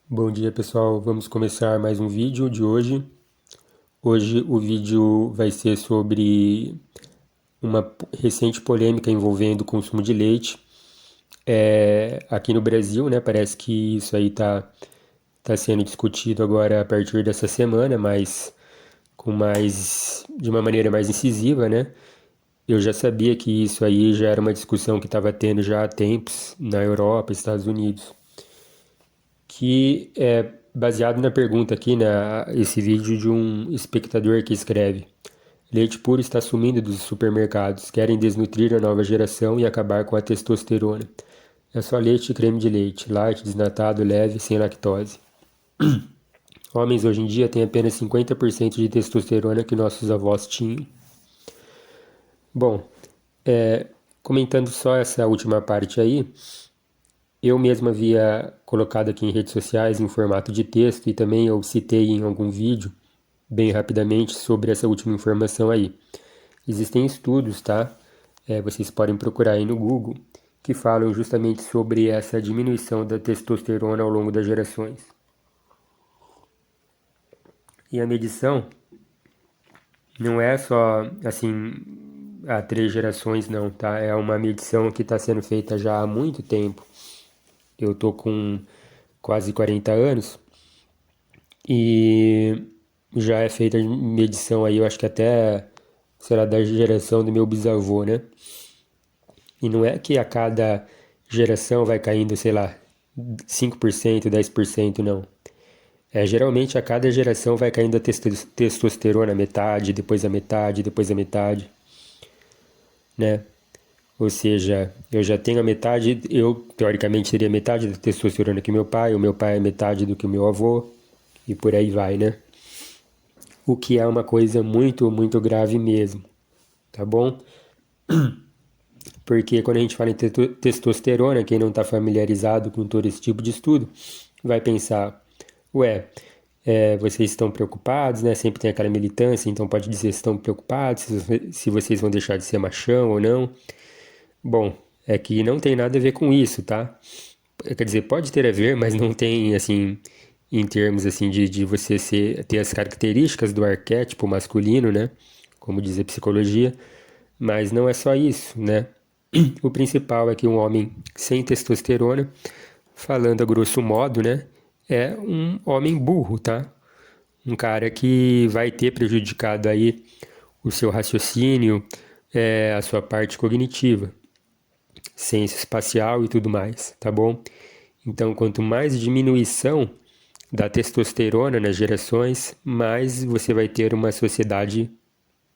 Bom dia pessoal, vamos começar mais um vídeo de hoje. Hoje o vídeo vai ser sobre uma recente polêmica envolvendo o consumo de leite. Aqui no Brasil, né, parece que isso aí tá sendo discutido agora a partir dessa semana, mas de uma maneira mais incisiva, né? Eu já sabia que isso aí já era uma discussão que estava tendo já há tempos na Europa, Estados Unidos, que é baseado na pergunta aqui, esse vídeo de um espectador que escreve: leite puro está sumindo dos supermercados, querem desnutrir a nova geração e acabar com a testosterona. É só leite e creme de leite, light, desnatado, leve, sem lactose. Homens hoje em dia têm apenas 50% de testosterona que nossos avós tinham. Bom, comentando só essa última parte aí, eu mesmo havia colocado aqui em redes sociais em formato de texto e também eu citei em algum vídeo, bem rapidamente, sobre essa última informação aí. Existem estudos, tá? Vocês podem procurar aí no Google, que falam justamente sobre essa diminuição da testosterona ao longo das gerações. E a medição não é só, assim, há 3 gerações, não, tá? É uma medição que está sendo feita já há muito tempo. Eu tô com quase 40 anos e já é feita medição aí, eu acho que até, sei lá, da geração do meu bisavô, né? E não é que a cada geração vai caindo, sei lá, 5%, 10%, não. Geralmente a cada geração vai caindo a testosterona metade, depois a metade, depois a metade, né? Ou seja, eu já tenho a metade, eu teoricamente seria metade da testosterona que o meu pai é metade do que o meu avô, e por aí vai, né? O que é uma coisa muito, muito grave mesmo, tá bom? Porque quando a gente fala em testosterona, quem não está familiarizado com todo esse tipo de estudo, vai pensar, ué, vocês estão preocupados, né? Sempre tem aquela militância, então pode dizer se estão preocupados, se vocês vão deixar de ser machão ou não. Bom, é que não tem nada a ver com isso, tá? Quer dizer, pode ter a ver, mas não tem, assim, em termos, assim, de você ter as características do arquétipo masculino, né? Como diz a psicologia, mas não é só isso, né? O principal é que um homem sem testosterona, falando a grosso modo, né? É um homem burro, tá? Um cara que vai ter prejudicado aí o seu raciocínio, a sua parte cognitiva, ciência espacial e tudo mais, tá bom? Então, quanto mais diminuição da testosterona nas gerações, mais você vai ter uma sociedade,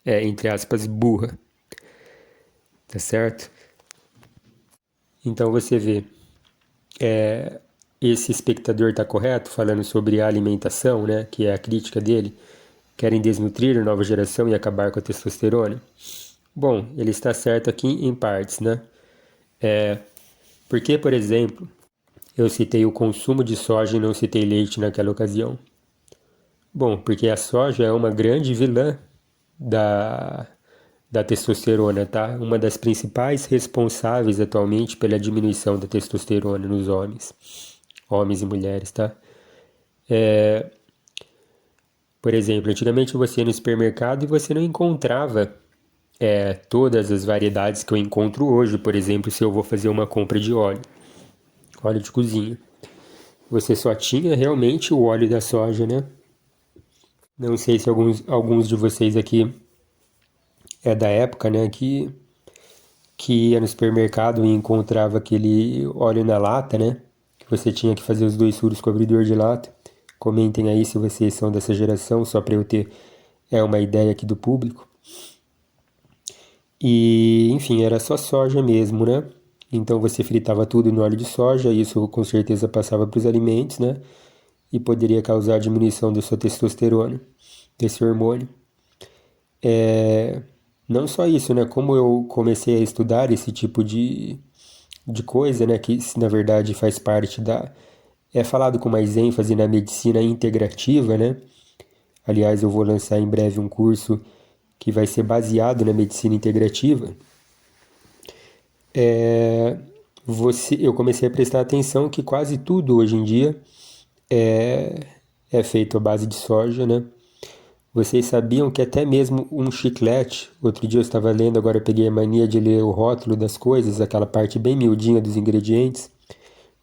entre aspas, burra, tá certo? Então você vê, esse espectador está correto falando sobre a alimentação, né, que é a crítica dele, querem desnutrir a nova geração e acabar com a testosterona? Bom, ele está certo aqui em partes, né? Porque, por exemplo, eu citei o consumo de soja e não citei leite naquela ocasião? Bom, porque a soja é uma grande vilã da, da testosterona, tá? Uma das principais responsáveis atualmente pela diminuição da testosterona nos homens, homens e mulheres, tá? Por exemplo, antigamente você ia no supermercado e você não encontrava todas as variedades que eu encontro hoje. Por exemplo, se eu vou fazer uma compra de óleo de cozinha. Você só tinha realmente o óleo da soja, né? Não sei se alguns de vocês aqui é da época, né, que ia no supermercado e encontrava aquele óleo na lata, né? Que você tinha que fazer os 2 furos com o abridor de lata. Comentem aí se vocês são dessa geração, só para eu ter uma ideia aqui do público. E, enfim, era só soja mesmo, né? Então você fritava tudo no óleo de soja, isso com certeza passava para os alimentos, né? E poderia causar diminuição da sua testosterona, desse hormônio. Não só isso, né? Como eu comecei a estudar esse tipo de coisa, né? Que na verdade faz parte da. É falado com mais ênfase na medicina integrativa, né? Aliás, eu vou lançar em breve um curso que vai ser baseado na medicina integrativa. Eu comecei a prestar atenção que quase tudo hoje em dia é feito à base de soja, né? Vocês sabiam que até mesmo um chiclete, outro dia eu estava lendo, agora eu peguei a mania de ler o rótulo das coisas, aquela parte bem miudinha dos ingredientes.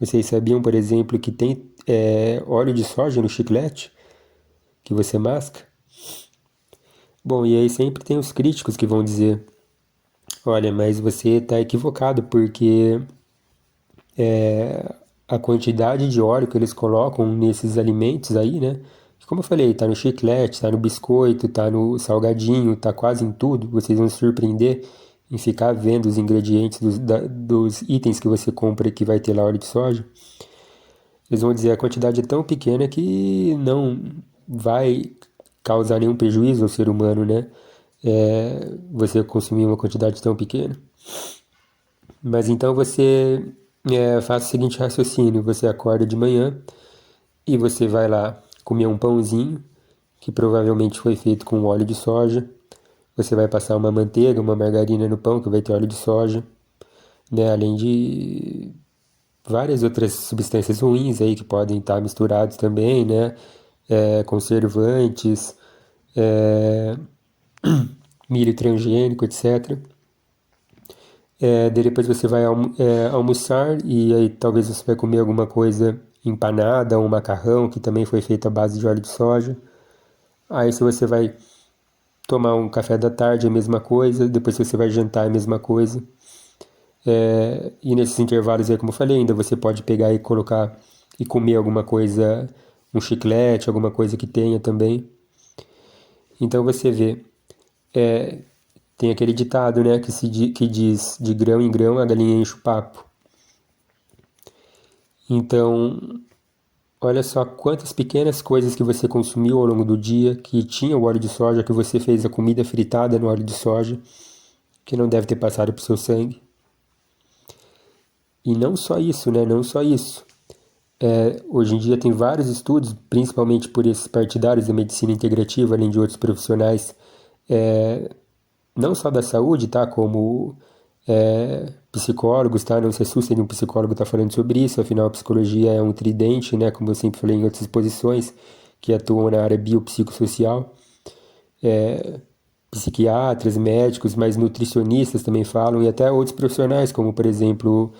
Vocês sabiam, por exemplo, que tem óleo de soja no chiclete que você masca? Bom, e aí sempre tem os críticos que vão dizer: olha, mas você está equivocado, porque a quantidade de óleo que eles colocam nesses alimentos aí, né? Como eu falei, tá no chiclete, tá no biscoito, tá no salgadinho, tá quase em tudo. Vocês vão se surpreender em ficar vendo os ingredientes dos itens que você compra que vai ter lá óleo de soja. Eles vão dizer a quantidade é tão pequena que não vai causar nenhum prejuízo ao ser humano, né? Você consumir uma quantidade tão pequena. Mas então você faz o seguinte raciocínio: você acorda de manhã e você vai lá comer um pãozinho que provavelmente foi feito com óleo de soja. Você vai passar uma manteiga, uma margarina no pão que vai ter óleo de soja, né? Além de várias outras substâncias ruins aí que podem estar misturados também, né? Conservantes, é, milho transgênico, etc. Daí depois você vai almoçar e aí talvez você vai comer alguma coisa empanada, um macarrão que também foi feito à base de óleo de soja. Aí se você vai tomar um café da tarde, é a mesma coisa. Depois você vai jantar, é a mesma coisa. E nesses intervalos aí, como eu falei, ainda você pode pegar e colocar e comer alguma coisa, um chiclete, alguma coisa que tenha também. Então você vê, tem aquele ditado, né, que diz: de grão em grão a galinha enche o papo. Então, olha só quantas pequenas coisas que você consumiu ao longo do dia, que tinha o óleo de soja, que você fez a comida fritada no óleo de soja, que não deve ter passado pro seu sangue. E não só isso, né? Não só isso. Hoje em dia tem vários estudos, principalmente por esses partidários da medicina integrativa, além de outros profissionais, não só da saúde, tá? Como psicólogos, tá? Não se assustem de um psicólogo estar falando sobre isso, afinal a psicologia é um tridente, né? Como eu sempre falei em outras exposições, que atuam na área biopsicossocial. Psiquiatras, médicos, mas nutricionistas também falam, e até outros profissionais, como por exemplo,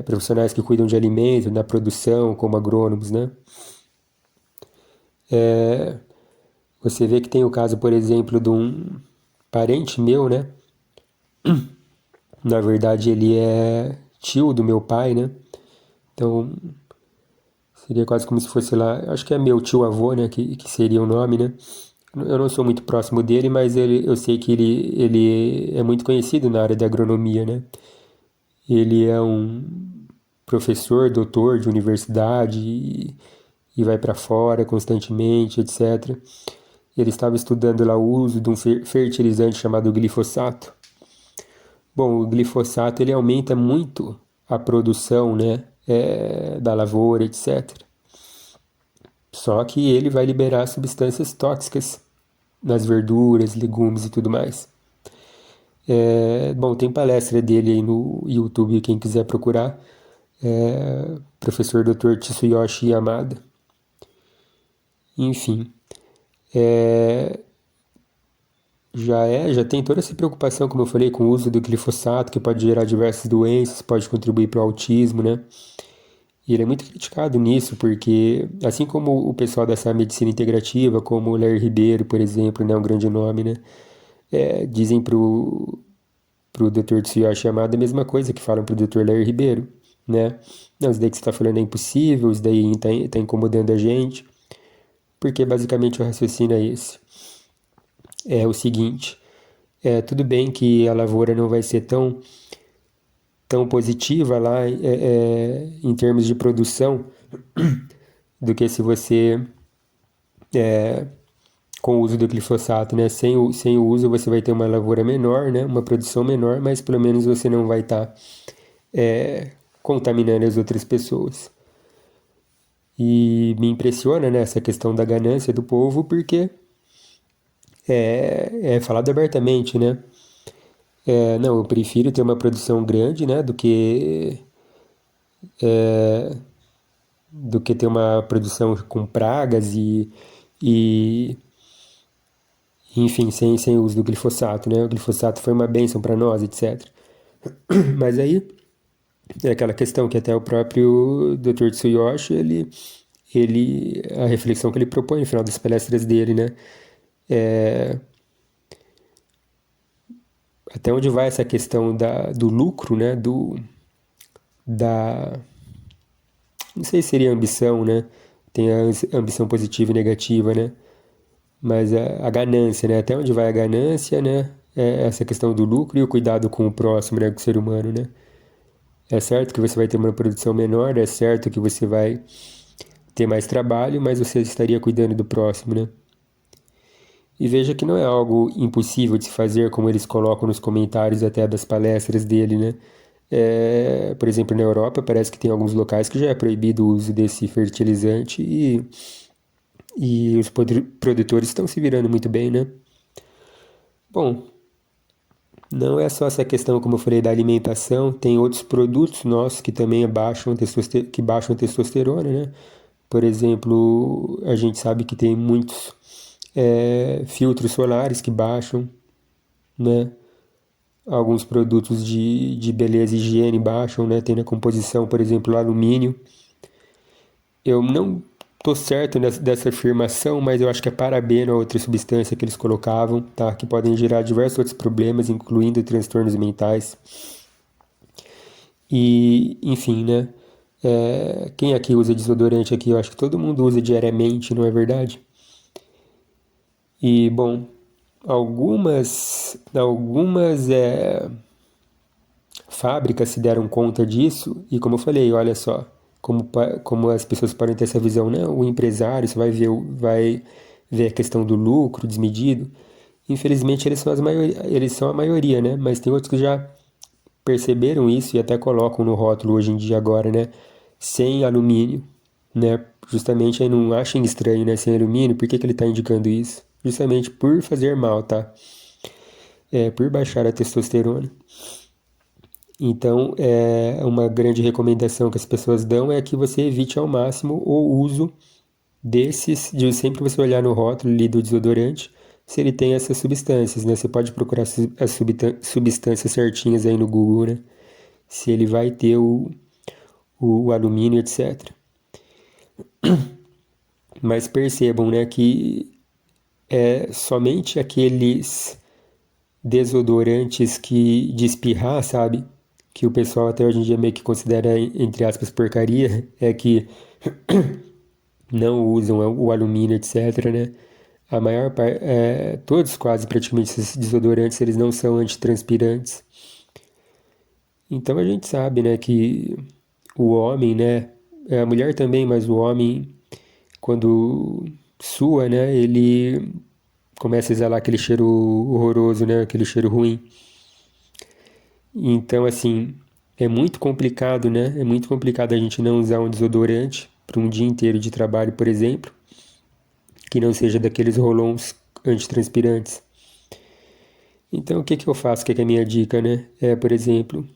profissionais que cuidam de alimentos, na produção, como agrônomos, né? Você vê que tem o caso, por exemplo, de um parente meu, né? Na verdade, ele é tio do meu pai, né? Então, seria quase como se fosse lá, acho que é meu tio-avô, né? Que seria o nome, né? Eu não sou muito próximo dele, mas eu sei que ele é muito conhecido na área da agronomia, né? Ele é um professor, doutor de universidade e vai para fora constantemente, etc. Ele estava estudando lá o uso de um fertilizante chamado glifosato. Bom, o glifosato ele aumenta muito a produção, né, da lavoura, etc. Só que ele vai liberar substâncias tóxicas nas verduras, legumes e tudo mais. Bom, tem palestra dele aí no YouTube, quem quiser procurar. Professor Dr. Tsuyoshi Yamada. Enfim, já tem toda essa preocupação, como eu falei, com o uso do glifosato, que pode gerar diversas doenças, pode contribuir para o autismo, né? E ele é muito criticado nisso, porque assim como o pessoal dessa medicina integrativa, como o Larry Ribeiro, por exemplo, né, um grande nome, né? Dizem pro Dr. Tsuyoshi Yamada a mesma coisa que falam pro Dr. Larry Ribeiro, né? Não, isso daí que você está falando é impossível, isso daí tá incomodando a gente, porque basicamente o raciocínio é esse. É o seguinte, tudo bem que a lavoura não vai ser tão positiva lá em termos de produção do que se você com o uso do glifosato, né? Sem o uso você vai ter uma lavoura menor, né? Uma produção menor, mas pelo menos você não vai estar contaminando as outras pessoas. E me impressiona, né, essa questão da ganância do povo, porque é falado abertamente, né? Não, eu prefiro ter uma produção grande, né, do que do que ter uma produção com pragas e enfim, sem o uso do glifosato, né? O glifosato foi uma bênção para nós, etc. Mas aí é aquela questão que até o próprio Dr. Tsuyoshi, a reflexão que ele propõe no final das palestras dele, né? É, até onde vai essa questão do lucro, né? Da, não sei se seria ambição, né? Tem a ambição positiva e negativa, né? Mas a ganância, né? Até onde vai a ganância, né? É essa questão do lucro e o cuidado com o próximo, né? Com o ser humano, né? É certo que você vai ter uma produção menor, é certo que você vai ter mais trabalho, mas você estaria cuidando do próximo, né? E veja que não é algo impossível de se fazer, como eles colocam nos comentários até das palestras dele, né? Por exemplo, na Europa parece que tem alguns locais que já é proibido o uso desse fertilizante e os produtores estão se virando muito bem, né? Bom, não é só essa questão, como eu falei, da alimentação, tem outros produtos nossos que também que baixam a testosterona, né? Por exemplo, a gente sabe que tem muitos filtros solares que baixam, né? Alguns produtos de beleza e higiene baixam, né? Tem na composição, por exemplo, alumínio. Eu não tô certo dessa afirmação, mas eu acho que é parabeno a outra substância que eles colocavam, tá? Que podem gerar diversos outros problemas, incluindo transtornos mentais. E, enfim, né? Quem aqui usa desodorante aqui? Eu acho que todo mundo usa diariamente, não é verdade? E, bom, algumas fábricas se deram conta disso e, como eu falei, olha só, como as pessoas podem ter essa visão, né? O empresário, você vai ver a questão do lucro desmedido. Infelizmente, eles são a maioria, né? Mas tem outros que já perceberam isso e até colocam no rótulo hoje em dia agora, né? Sem alumínio, né? Justamente aí não achem estranho, né? Sem alumínio, por que ele está indicando isso? Justamente por fazer mal, tá? Por baixar a testosterona. Então, uma grande recomendação que as pessoas dão é que você evite ao máximo o uso de sempre você olhar no rótulo ali do desodorante se ele tem essas substâncias, né? Você pode procurar as substâncias certinhas aí no Google, né? Se ele vai ter o alumínio, etc. Mas percebam, né, que somente aqueles desodorantes que de espirrar, sabe? Que o pessoal até hoje em dia meio que considera, entre aspas, porcaria, que não usam o alumínio, etc, né? A maior parte, todos quase praticamente esses desodorantes, eles não são antitranspirantes. Então a gente sabe, né, que o homem, né, a mulher também, mas o homem, quando sua, né, ele começa a exalar aquele cheiro horroroso, né, aquele cheiro ruim. Então, assim, é muito complicado, né? É muito complicado a gente não usar um desodorante para um dia inteiro de trabalho, por exemplo, que não seja daqueles rolons antitranspirantes. Então, o que que eu faço? O que que é a minha dica, né? Por exemplo,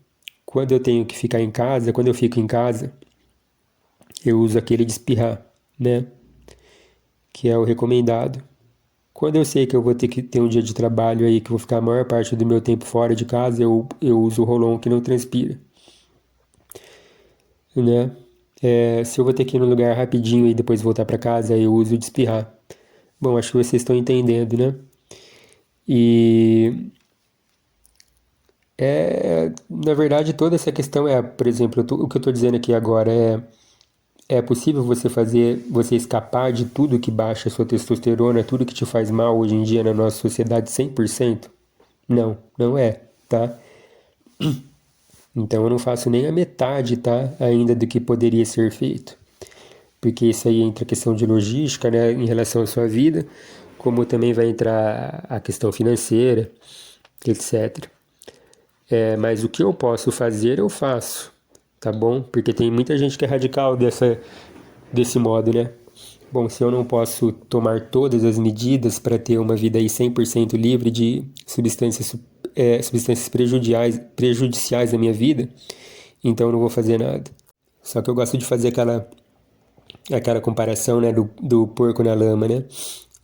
quando eu tenho que ficar em casa, quando eu fico em casa, eu uso aquele de espirrar, né? Que é o recomendado. Quando eu sei que eu vou ter que ter um dia de trabalho aí, que eu vou ficar a maior parte do meu tempo fora de casa, eu uso o rolon que não transpira, né? Se eu vou ter que ir num lugar rapidinho e depois voltar para casa, eu uso o de espirrar. Bom, acho que vocês estão entendendo, né? E na verdade, toda essa questão por exemplo, o que eu estou dizendo aqui agora é possível você escapar de tudo que baixa a sua testosterona, tudo que te faz mal hoje em dia na nossa sociedade 100%? Não, não é, tá? Então eu não faço nem a metade, tá? Ainda do que poderia ser feito. Porque isso aí entra a questão de logística, né? Em relação à sua vida, como também vai entrar a questão financeira, etc. Mas o que eu posso fazer, eu faço, tá bom? Porque tem muita gente que é radical desse modo, né? Bom, se eu não posso tomar todas as medidas para ter uma vida aí 100% livre de substâncias prejudiciais na minha vida, então eu não vou fazer nada. Só que eu gosto de fazer aquela comparação, né, do porco na lama, né?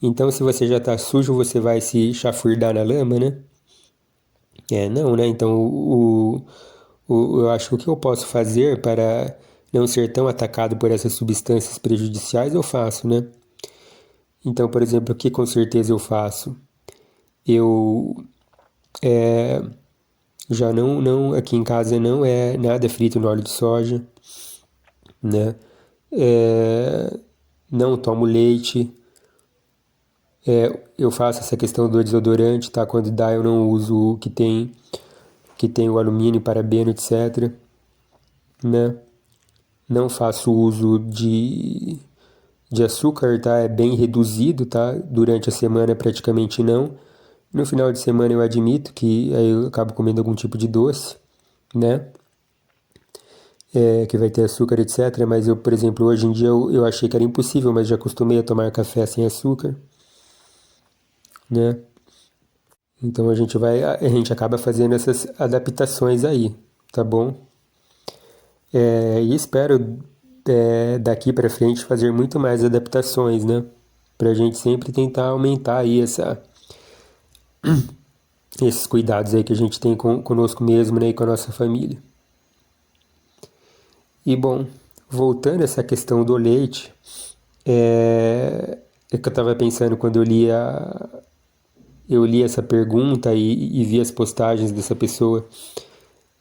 Então, se você já tá sujo, você vai se chafurdar na lama, né? Não, né? Então, eu acho que o que eu posso fazer para não ser tão atacado por essas substâncias prejudiciais, eu faço, né? Então, por exemplo, o que com certeza eu faço? Eu já não, aqui em casa não é nada frito no óleo de soja, né? Não tomo leite. Eu faço essa questão do desodorante, tá? Quando dá, eu não uso o que tem o alumínio, parabeno, etc, né? Não faço uso de açúcar, tá? É bem reduzido, tá? Durante a semana praticamente não. No final de semana eu admito que aí eu acabo comendo algum tipo de doce, né? Que vai ter açúcar, etc. Mas eu, por exemplo, hoje em dia eu achei que era impossível, mas já acostumei a tomar café sem açúcar, né? Então a gente acaba fazendo essas adaptações aí, tá bom? E espero daqui para frente fazer muito mais adaptações, né? Pra gente sempre tentar aumentar aí esses cuidados aí que a gente tem conosco mesmo, né? E com a nossa família. E bom, voltando a essa questão do leite, é que eu estava pensando quando eu li essa pergunta e vi as postagens dessa pessoa,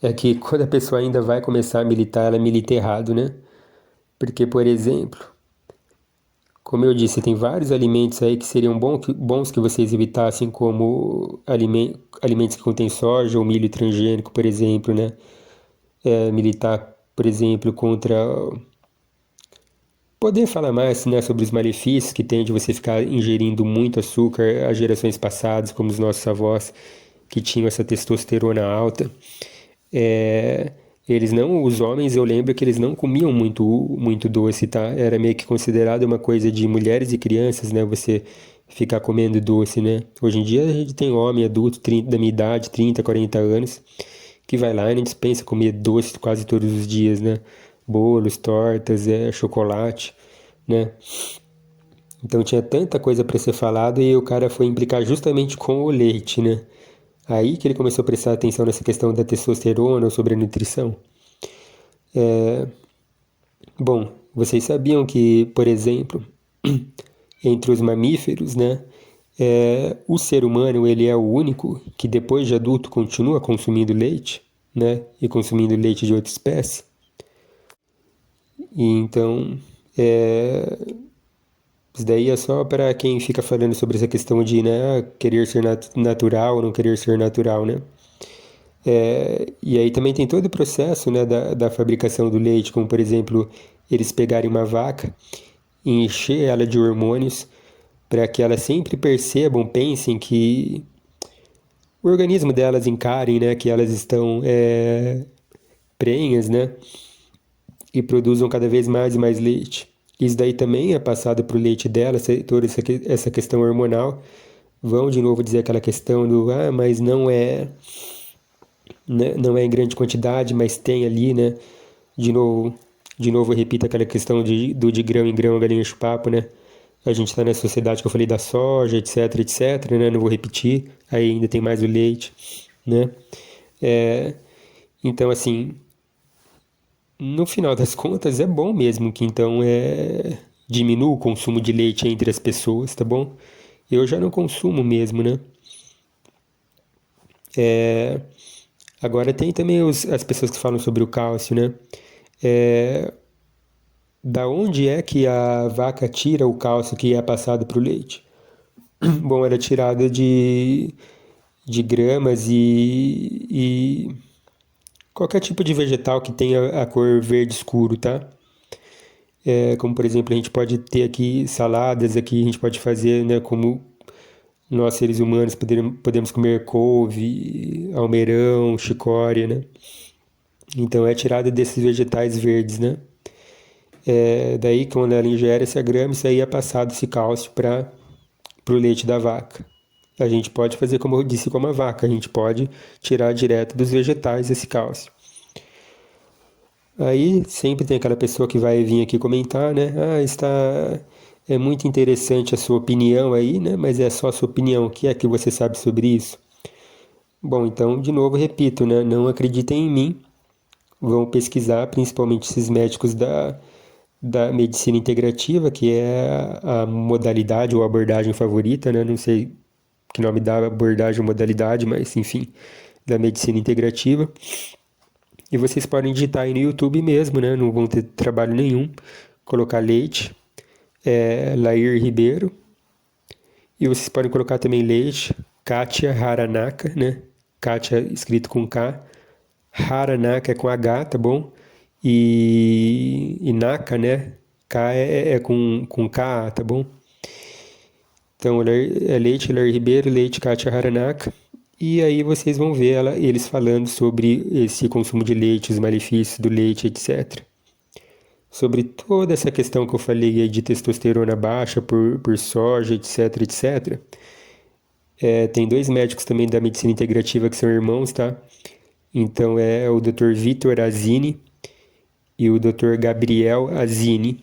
é que quando a pessoa ainda vai começar a militar, ela milita errado, né? Porque, por exemplo, como eu disse, tem vários alimentos aí que seriam bons que vocês evitassem, como alimentos que contêm soja ou milho transgênico, por exemplo, né? Militar, por exemplo, contra... Poder falar mais, né, sobre os malefícios que tem de você ficar ingerindo muito açúcar às gerações passadas, como os nossos avós, que tinham essa testosterona alta. É, eles não, os homens, eu lembro que eles não comiam muito doce, tá? Era meio que considerado uma coisa de mulheres e crianças, né? Você ficar comendo doce, né? Hoje em dia a gente tem homem adulto, 30, da minha idade, 30, 40 anos, que vai lá e não dispensa comer doce quase todos os dias, né? Bolos, tortas, chocolate, né? Então tinha tanta coisa para ser falado e o cara foi implicar justamente com o leite, né? Aí que ele começou a prestar atenção nessa questão da testosterona ou sobre a nutrição. Bom, vocês sabiam que, por exemplo, entre os mamíferos, né, o ser humano ele é o único que depois de adulto continua consumindo leite, né, e consumindo leite de outra espécie. E então, isso daí é só para quem fica falando sobre essa questão de, né, querer ser natural ou não querer ser natural, né? E aí também tem todo o processo, né, da fabricação do leite, como por exemplo, eles pegarem uma vaca e encher ela de hormônios para que elas sempre percebam, pensem que o organismo delas encarem, né, que elas estão prenhas, né, e produzam cada vez mais e mais leite. Isso daí também é passado para o leite dela, toda essa questão hormonal. Vão de novo dizer aquela questão do, mas não é, né, não é em grande quantidade, mas tem ali, né? De novo, eu repito aquela questão de grão em grão, a galinha enche o papo, né? A gente está na sociedade que eu falei da soja, etc, etc, né? Não vou repetir. Aí ainda tem mais o leite, né? Então, assim, no final das contas, é bom mesmo que então diminua o consumo de leite entre as pessoas, tá bom? Eu já não consumo mesmo, né? Agora tem também as pessoas que falam sobre o cálcio, né? Da onde é que a vaca tira o cálcio que é passado para o leite? Bom, ela é tirada de gramas e qualquer tipo de vegetal que tenha a cor verde escuro, tá? Como por exemplo, a gente pode ter aqui saladas, aqui a gente pode fazer, né, como nós seres humanos podemos comer couve, almeirão, chicória, né? Então é tirada desses vegetais verdes, né? Daí quando ela ingere essa grama, isso aí é passado esse cálcio para o leite da vaca. A gente pode fazer como eu disse com a vaca, a gente pode tirar direto dos vegetais esse cálcio. Aí sempre tem aquela pessoa que vai vir aqui comentar, né? É muito interessante a sua opinião aí, né? Mas é só a sua opinião. O que é que você sabe sobre isso? Bom, então, de novo, repito, né? Não acreditem em mim. Vão pesquisar, principalmente esses médicos da medicina integrativa, que é a modalidade ou abordagem favorita, né? Não sei que nome dá abordagem ou modalidade, mas enfim, da medicina integrativa. E vocês podem digitar aí no YouTube mesmo, né? Não vão ter trabalho nenhum. Colocar Leite, Lair Ribeiro. E vocês podem colocar também Leite, Kátia Haranaka, né? Kátia escrito com K. Haranaka é com H, tá bom? E Naka, né? K é com K, tá bom? Então, Leite, Lair Ribeiro, Leite, Kátia Haranaka. E aí vocês vão ver eles falando sobre esse consumo de leite, os malefícios do leite, etc. Sobre toda essa questão que eu falei aí de testosterona baixa por soja, etc, etc. Tem dois médicos também da medicina integrativa que são irmãos, tá? Então é o Dr. Vitor Azini e o Dr. Gabriel Azini.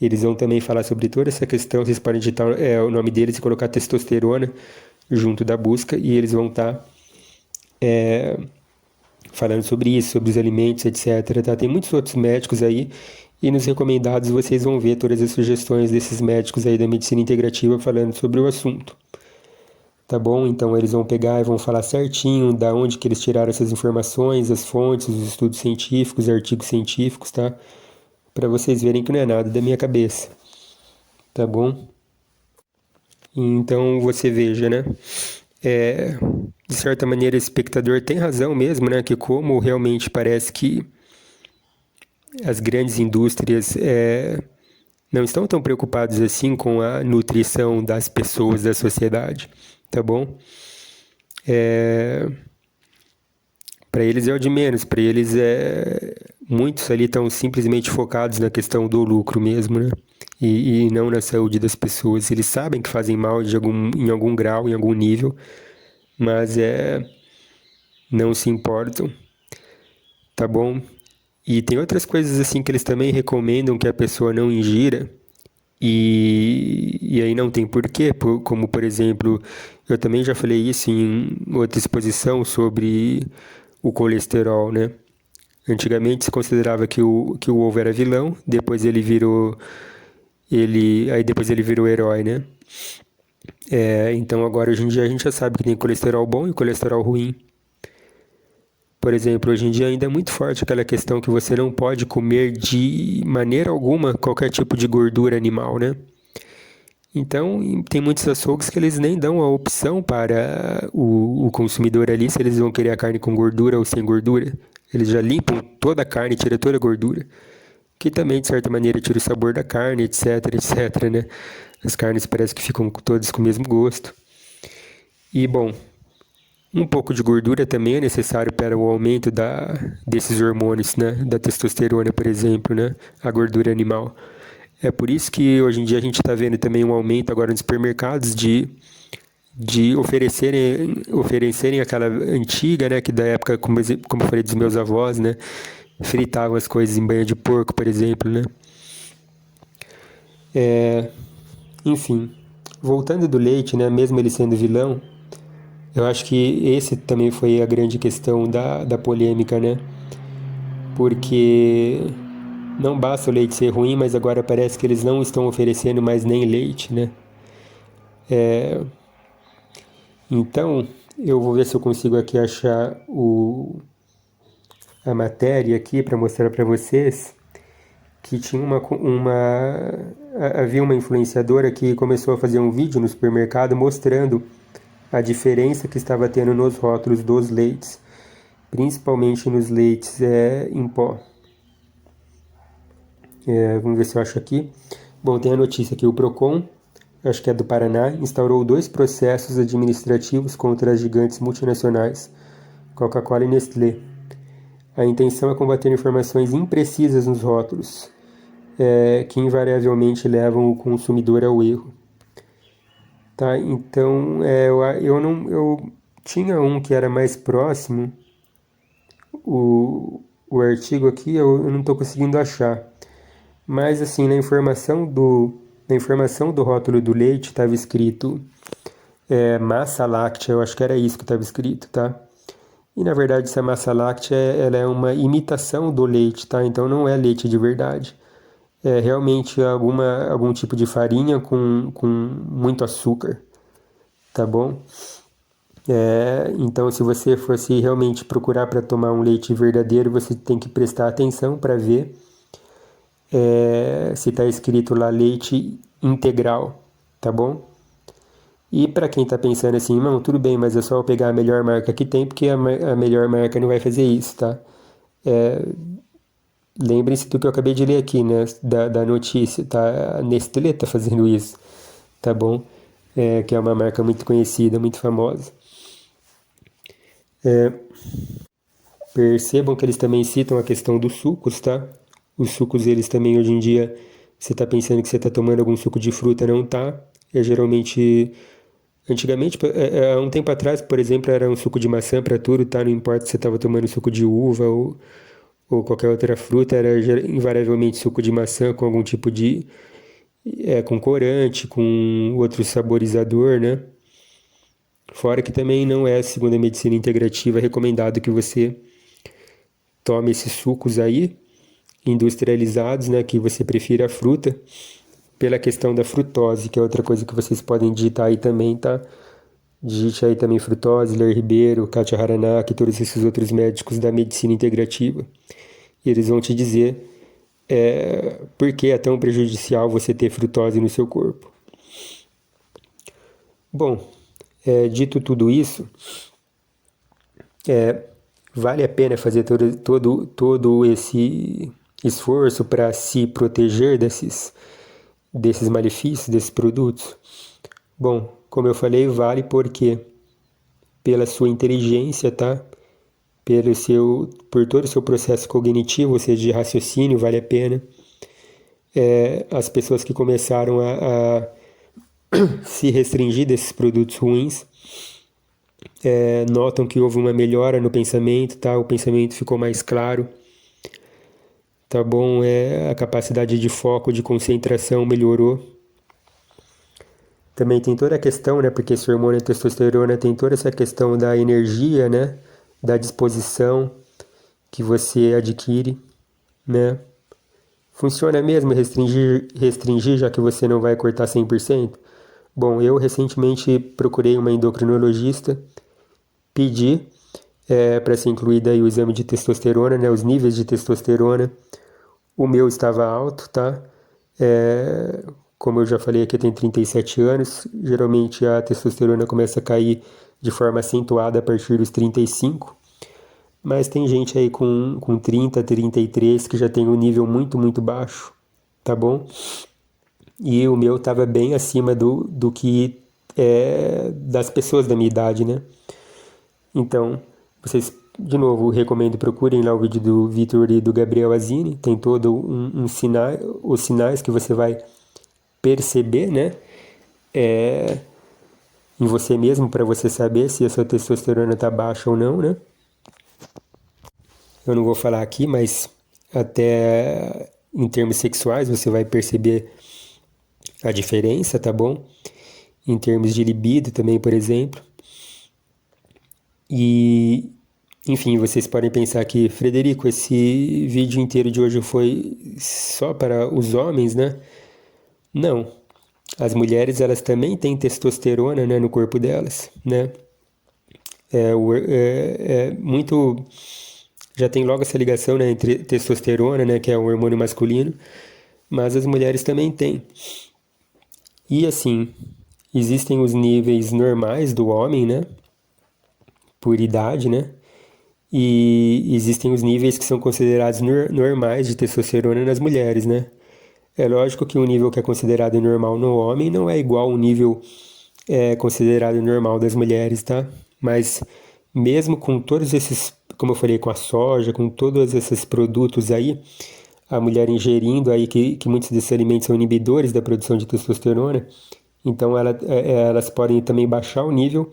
Eles vão também falar sobre toda essa questão. Vocês podem digitar o nome deles e colocar testosterona junto da busca e eles vão estar falando sobre isso, sobre os alimentos, etc. Tá? Tem muitos outros médicos aí e nos recomendados vocês vão ver todas as sugestões desses médicos aí da medicina integrativa falando sobre o assunto. Tá bom? Então eles vão pegar e vão falar certinho da onde que eles tiraram essas informações, as fontes, os estudos científicos, artigos científicos, tá? Para vocês verem que não é nada da minha cabeça. Tá bom? Então você veja, né? De certa maneira, esse espectador tem razão mesmo, né? Que como realmente parece que as grandes indústrias não estão tão preocupadas assim com a nutrição das pessoas da sociedade, tá bom? Para eles é o de menos, para eles muitos ali estão simplesmente focados na questão do lucro mesmo, né? E não na saúde das pessoas. Eles sabem que fazem mal em algum grau, em algum nível, mas não se importam, tá bom? E tem outras coisas assim que eles também recomendam que a pessoa não ingira, e aí não tem porquê, como por exemplo, eu também já falei isso em outra exposição sobre o colesterol, né? Antigamente se considerava que o ovo era vilão, depois ele virou aí depois ele virou herói, né? Então agora hoje em dia a gente já sabe que tem colesterol bom e colesterol ruim. Por exemplo, hoje em dia ainda é muito forte aquela questão que você não pode comer de maneira alguma qualquer tipo de gordura animal, né? Então, tem muitos açougues que eles nem dão a opção para o consumidor ali se eles vão querer a carne com gordura ou sem gordura. Eles já limpam toda a carne, tira toda a gordura. Que também, de certa maneira, tira o sabor da carne, etc, etc, né? As carnes parece que ficam todas com o mesmo gosto. E, bom, um pouco de gordura também é necessário para o aumento desses hormônios, né? Da testosterona, por exemplo, né? A gordura animal. É por isso que hoje em dia a gente está vendo também um aumento agora nos supermercados de oferecerem aquela antiga, né? Que da época, como eu falei dos meus avós, né? Fritavam as coisas em banha de porco, por exemplo, né? Enfim, voltando do leite, né? Mesmo ele sendo vilão, eu acho que esse também foi a grande questão da polêmica, né? Porque não basta o leite ser ruim, mas agora parece que eles não estão oferecendo mais nem leite, né? Então, eu vou ver se eu consigo aqui achar a matéria aqui para mostrar para vocês que tinha havia uma influenciadora que começou a fazer um vídeo no supermercado mostrando a diferença que estava tendo nos rótulos dos leites, principalmente nos leites em pó. Vamos ver se eu acho aqui. Bom, tem a notícia aqui, o Procon, acho que é do Paraná, instaurou 2 processos administrativos contra as gigantes multinacionais, Coca-Cola e Nestlé. A intenção é combater informações imprecisas nos rótulos, que invariavelmente levam o consumidor ao erro. Tá? Então, eu tinha um que era mais próximo, o o artigo aqui eu não estou conseguindo achar. Mas assim, na informação do rótulo do leite estava escrito massa láctea, eu acho que era isso que estava escrito, tá? E na verdade essa massa láctea ela é uma imitação do leite, tá? Então não é leite de verdade. É realmente algum tipo de farinha com muito açúcar, tá bom? Então, se você fosse realmente procurar para tomar um leite verdadeiro, você tem que prestar atenção para ver se está escrito lá leite integral, tá bom? E para quem está pensando assim, não, tudo bem, mas é só eu pegar a melhor marca que tem, porque a melhor marca não vai fazer isso, tá? Lembrem-se do que eu acabei de ler aqui, né? Da notícia, tá? A Nestlé está fazendo isso, tá bom? Que é uma marca muito conhecida, muito famosa. Percebam que eles também citam a questão dos sucos, tá? Os sucos, eles também, hoje em dia, você tá pensando que você tá tomando algum suco de fruta, não tá? Geralmente, antigamente, há um tempo atrás, por exemplo, era um suco de maçã para tudo, tá? Não importa se você tava tomando suco de uva ou qualquer outra fruta, era invariavelmente suco de maçã com algum tipo de com corante, com outro saborizador, né? Fora que também não é, segundo a medicina integrativa, recomendado que você tome esses sucos aí, industrializados, né? Que você prefira a fruta, pela questão da frutose, que é outra coisa que vocês podem digitar aí também, tá? Digite aí também frutose, Ler Ribeiro, Kátia Haranack, todos esses outros médicos da medicina integrativa. E eles vão te dizer por que é tão prejudicial você ter frutose no seu corpo. Bom, dito tudo isso, vale a pena fazer todo esse esforço para se proteger desses malefícios, desses produtos? Bom, como eu falei, vale porque pela sua inteligência, tá? Por todo o seu processo cognitivo, ou seja, de raciocínio, vale a pena. As pessoas que começaram a se restringir desses produtos ruins notam que houve uma melhora no pensamento, tá? O pensamento ficou mais claro, tá bom? A capacidade de foco, de concentração melhorou. Também tem toda a questão, né? Porque esse hormônio a testosterona tem toda essa questão da energia, né? Da disposição que você adquire, né? Funciona mesmo restringir, já que você não vai cortar 100%? Bom, eu recentemente procurei uma endocrinologista, pedi para ser incluída aí o exame de testosterona, né? Os níveis de testosterona. O meu estava alto, tá? Como eu já falei aqui, eu tenho 37 anos. Geralmente a testosterona começa a cair de forma acentuada a partir dos 35. Mas tem gente aí com 30, 33 que já tem um nível muito, muito baixo, tá bom? E o meu estava bem acima do que das pessoas da minha idade, né? Então, vocês, de novo, recomendo, procurem lá o vídeo do Vitor e do Gabriel Azini. Tem todo os sinais que você vai perceber, né? Em você mesmo, para você saber se a sua testosterona está baixa ou não, né? Eu não vou falar aqui, mas até em termos sexuais você vai perceber a diferença, tá bom? Em termos de libido também, por exemplo. E, enfim, vocês podem pensar que, Frederico, esse vídeo inteiro de hoje foi só para os homens, né? Não. As mulheres, elas também têm testosterona, né, no corpo delas, né? Muito... Já tem logo essa ligação, né, entre testosterona, né, que é o hormônio masculino, mas as mulheres também têm. E assim, existem os níveis normais do homem, né, por idade, né, e existem os níveis que são considerados normais de testosterona nas mulheres, né. É lógico que o nível que é considerado normal no homem não é igual ao nível considerado normal das mulheres, tá? Mas mesmo com todos esses, como eu falei, com a soja, com todos esses produtos aí, a mulher ingerindo aí, que muitos desses alimentos são inibidores da produção de testosterona, então elas podem também baixar o nível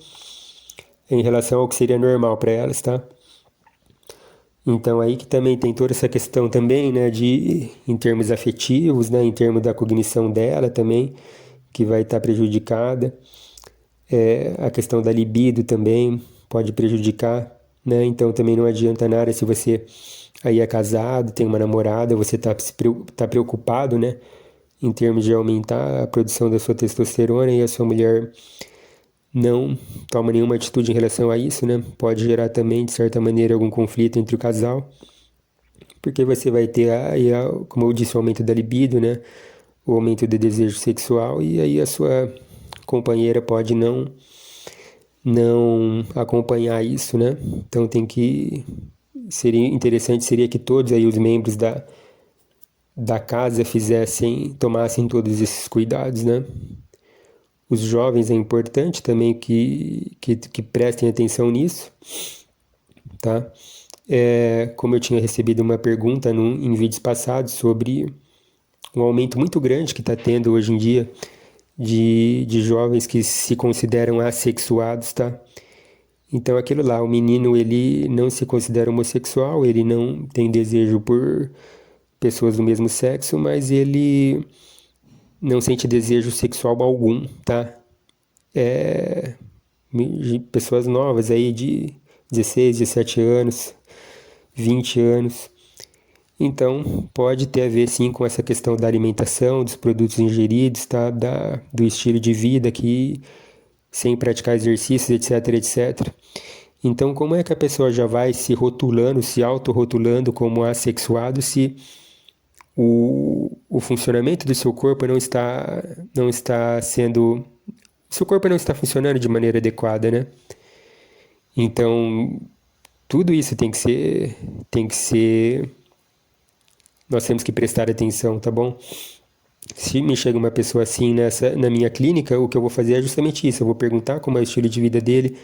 em relação ao que seria normal para elas, tá? Então aí que também tem toda essa questão também, né, em termos afetivos, né, em termos da cognição dela também, que vai estar prejudicada. A questão da libido também pode prejudicar, né? Então também não adianta nada se você aí é casado, tem uma namorada, você tá preocupado, né, em termos de aumentar a produção da sua testosterona e a sua mulher não toma nenhuma atitude em relação a isso, né? Pode gerar também, de certa maneira, algum conflito entre o casal, porque você vai ter aí, como eu disse, o aumento da libido, né? O aumento do desejo sexual e aí a sua companheira pode não acompanhar isso, né? Então seria interessante seria que todos aí os membros da casa tomassem todos esses cuidados, né? Os jovens é importante também que prestem atenção nisso, tá? Como eu tinha recebido uma pergunta em vídeos passados sobre um aumento muito grande que está tendo hoje em dia de jovens que se consideram assexuados, tá? Então aquilo lá, o menino ele não se considera homossexual, ele não tem desejo por pessoas do mesmo sexo, mas ele não sente desejo sexual algum, tá? Pessoas novas aí de 16, 17 anos, 20 anos. Então, pode ter a ver sim com essa questão da alimentação, dos produtos ingeridos, tá? Do estilo de vida que sem praticar exercícios, etc, etc. Então, como é que a pessoa já vai se rotulando, se autorrotulando como assexuado se o funcionamento do seu corpo não está sendo... Seu corpo não está funcionando de maneira adequada, né? Então, tudo isso tem que ser, nós temos que prestar atenção, tá bom? Se me chega uma pessoa assim na minha clínica, o que eu vou fazer é justamente isso. Eu vou perguntar como é o estilo de vida dele,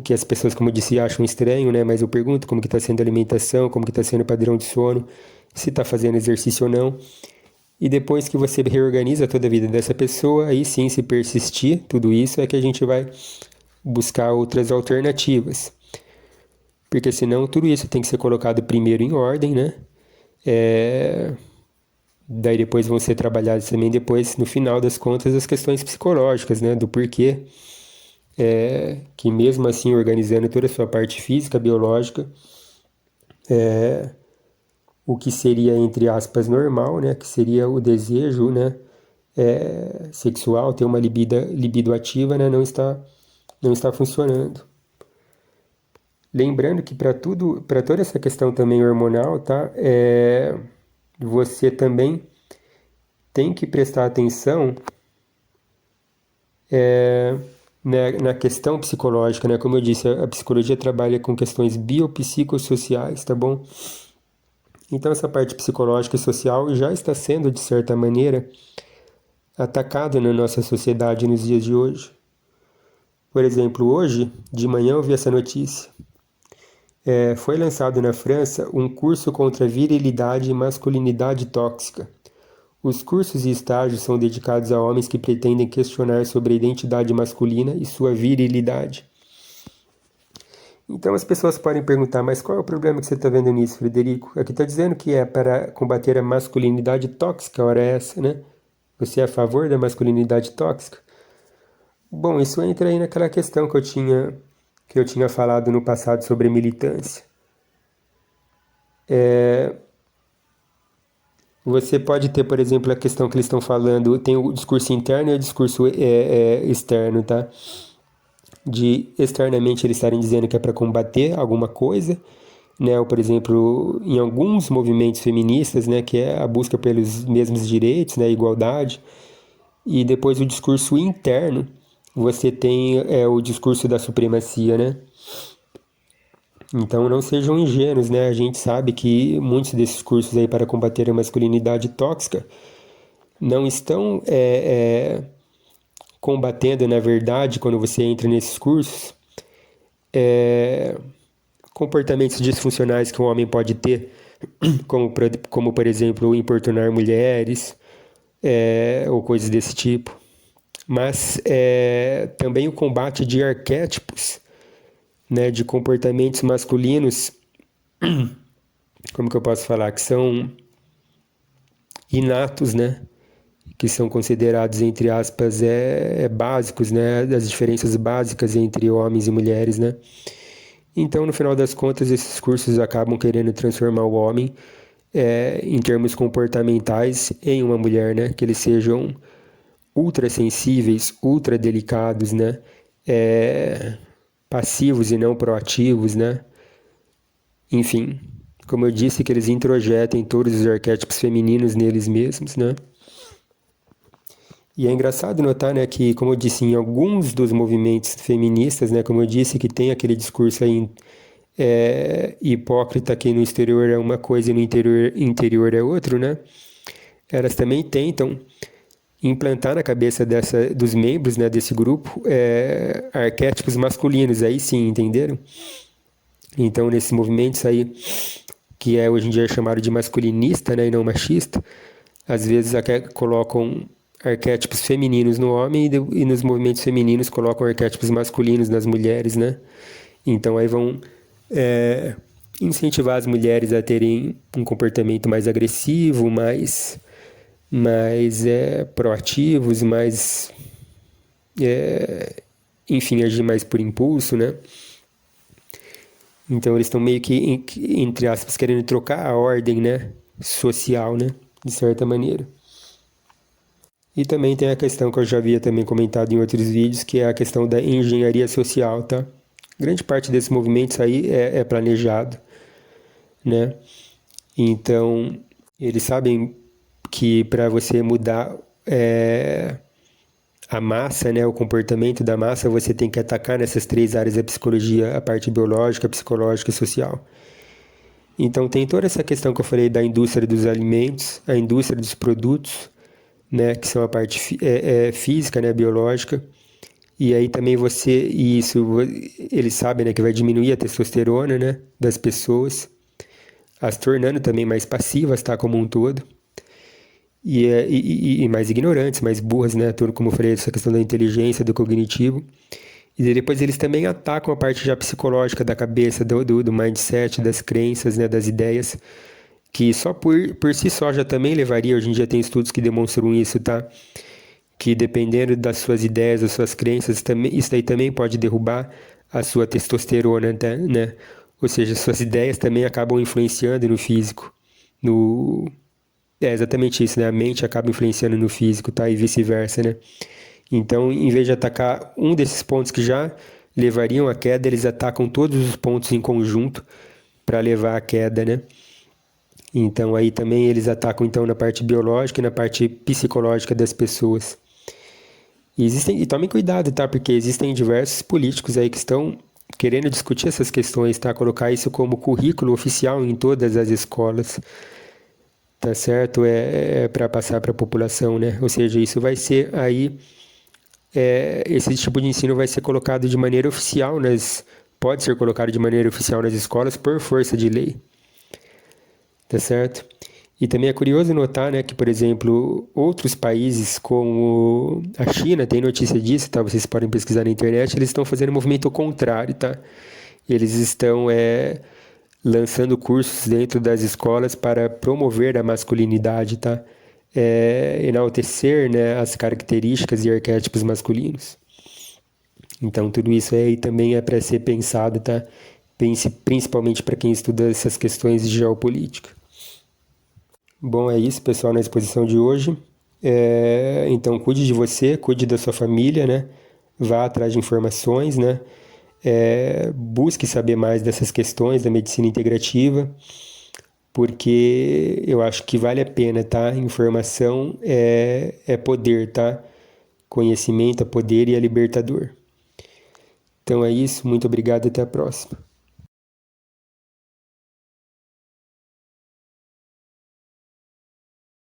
que as pessoas, como eu disse, acham estranho, né? Mas eu pergunto como que está sendo a alimentação, como que está sendo o padrão de sono, se está fazendo exercício ou não. E depois que você reorganiza toda a vida dessa pessoa, aí sim, se persistir tudo isso, é que a gente vai buscar outras alternativas. Porque senão tudo isso tem que ser colocado primeiro em ordem, né? Daí depois vão ser trabalhadas também depois, no final das contas, as questões psicológicas, né? Do porquê que mesmo assim organizando toda a sua parte física, biológica, o que seria, entre aspas, normal, né? Que seria o desejo, né? Sexual, ter uma libido ativa, né? Não está funcionando. Lembrando que para toda essa questão também hormonal, tá? Você também tem que prestar atenção na questão psicológica, né? Como eu disse, a psicologia trabalha com questões biopsicossociais, tá bom? Então essa parte psicológica e social já está sendo, de certa maneira, atacada na nossa sociedade nos dias de hoje. Por exemplo, hoje, de manhã eu vi essa notícia. Foi lançado na França um curso contra virilidade e masculinidade tóxica. Os cursos e estágios são dedicados a homens que pretendem questionar sobre a identidade masculina e sua virilidade. Então as pessoas podem perguntar, mas qual é o problema que você está vendo nisso, Frederico? Aqui está dizendo que é para combater a masculinidade tóxica, ora essa, né? Você é a favor da masculinidade tóxica? Bom, isso entra aí naquela questão que eu tinha falado no passado sobre militância. Você pode ter, por exemplo, a questão que eles estão falando, tem o discurso interno e o discurso externo, tá? De externamente eles estarem dizendo que é para combater alguma coisa, né? Ou, por exemplo, em alguns movimentos feministas, né? Que é a busca pelos mesmos direitos, né? Igualdade. E depois o discurso interno, você tem o discurso da supremacia, né? Então não sejam ingênuos, né? A gente sabe que muitos desses cursos aí para combater a masculinidade tóxica não estão combatendo, na verdade, quando você entra nesses cursos, comportamentos disfuncionais que um homem pode ter, como por exemplo, importunar mulheres, ou coisas desse tipo. Mas também o combate de arquétipos, né, de comportamentos masculinos como que eu posso falar, que são inatos, né? Que são considerados, entre aspas, básicos, né? As diferenças básicas entre homens e mulheres, né? Então, no final das contas, esses cursos acabam querendo transformar o homem, em termos comportamentais, em uma mulher, né? Que eles sejam ultra sensíveis, ultra delicados, né? Passivos e não proativos, né? Enfim, como eu disse, que eles introjetem todos os arquétipos femininos neles mesmos, né? E é engraçado notar, né, que, como eu disse, em alguns dos movimentos feministas, né, como eu disse, que tem aquele discurso aí hipócrita que no exterior é uma coisa e no interior é outro, né? Elas também tentam implantar na cabeça dos membros, né, desse grupo arquétipos masculinos, aí sim, entenderam? Então, nesses movimentos aí, que hoje em dia é chamado de masculinista, né, e não machista, às vezes colocam arquétipos femininos no homem e nos movimentos femininos colocam arquétipos masculinos nas mulheres, né? Então aí vão incentivar as mulheres a terem um comportamento mais agressivo, mais proativos, mais, enfim, agir mais por impulso, né? Então eles estão meio que, entre aspas, querendo trocar a ordem, né, social, né, de certa maneira. E também tem a questão que eu já havia também comentado em outros vídeos, que é a questão da engenharia social, tá? Grande parte desses movimentos aí é planejado, né? Então, eles sabem que para você mudar a massa, né, o comportamento da massa, você tem que atacar nessas três áreas da psicologia, a parte biológica, psicológica e social. Então, tem toda essa questão que eu falei da indústria dos alimentos, a indústria dos produtos, né, que são a parte física, né, biológica. E aí também eles sabem, né, que vai diminuir a testosterona, né, das pessoas, as tornando também mais passivas, tá, como um todo. E mais ignorantes, mais burras, né, tudo como eu falei, essa questão da inteligência, do cognitivo. E depois eles também atacam a parte já psicológica da cabeça, do mindset, das crenças, né, das ideias, que só por si só já também levaria, hoje em dia tem estudos que demonstram isso, tá? Que dependendo das suas ideias, das suas crenças, também, isso daí também pode derrubar a sua testosterona, né? Ou seja, suas ideias também acabam influenciando no físico. É exatamente isso, né? A mente acaba influenciando no físico, tá? E vice-versa, né? Então, em vez de atacar um desses pontos que já levariam à queda, eles atacam todos os pontos em conjunto para levar à queda, né? Então, aí também eles atacam então na parte biológica e na parte psicológica das pessoas. E tomem cuidado, tá? Porque existem diversos políticos aí que estão querendo discutir essas questões, tá? Colocar isso como currículo oficial em todas as escolas, tá certo? Para passar para a população, né? Ou seja, isso vai ser aí, esse tipo de ensino vai ser colocado de maneira oficial pode ser colocado de maneira oficial nas escolas por força de lei, tá certo? E também é curioso notar, né, que, por exemplo, outros países como a China, tem notícia disso, tá? Vocês podem pesquisar na internet, eles estão fazendo um movimento contrário, tá? Eles estão lançando cursos dentro das escolas para promover a masculinidade, tá? Enaltecer, né, as características e arquétipos masculinos. Então, tudo isso aí também é para ser pensado, tá? Principalmente para quem estuda essas questões de geopolítica. Bom, é isso, pessoal, na exposição de hoje. Então, cuide de você, cuide da sua família, né? Vá atrás de informações, né? Busque saber mais dessas questões da medicina integrativa, porque eu acho que vale a pena, tá? Informação é poder, tá? Conhecimento é poder e é libertador. Então é isso, muito obrigado e até a próxima.